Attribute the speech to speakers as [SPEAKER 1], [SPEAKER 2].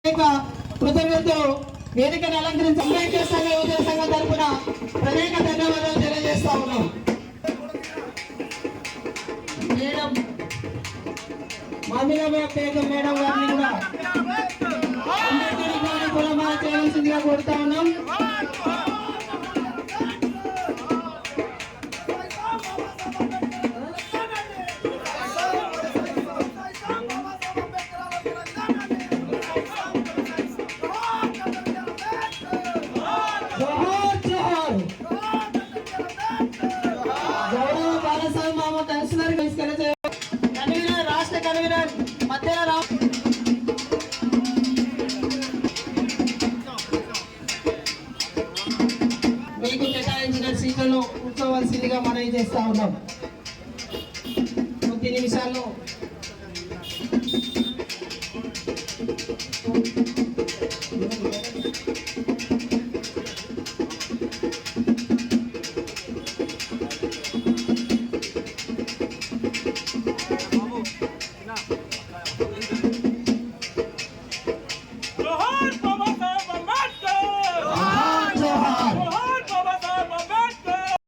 [SPEAKER 1] కృతజ్ఞతలు వేదికను అలంకరించి అంబేద్కర్ సంఘ యువజన సంఘం తరఫున ప్రత్యేక ధన్యవాదాలు తెలియజేస్తా ఉన్నాం. మేడం మామిలా బేగం మేడం గారిని కూడా అంబేద్కర్ కులమాల చేయవలసిందిగా కోరుతా ఉన్నాం. రాష్ట్ర కన్వీనర్ మధ్యలో మీకు కేటాయించిన సీట్లను కూర్చోవలసిందిగా మనవి చేస్తా ఉన్నాం. కొద్ది నిమిషాల్లో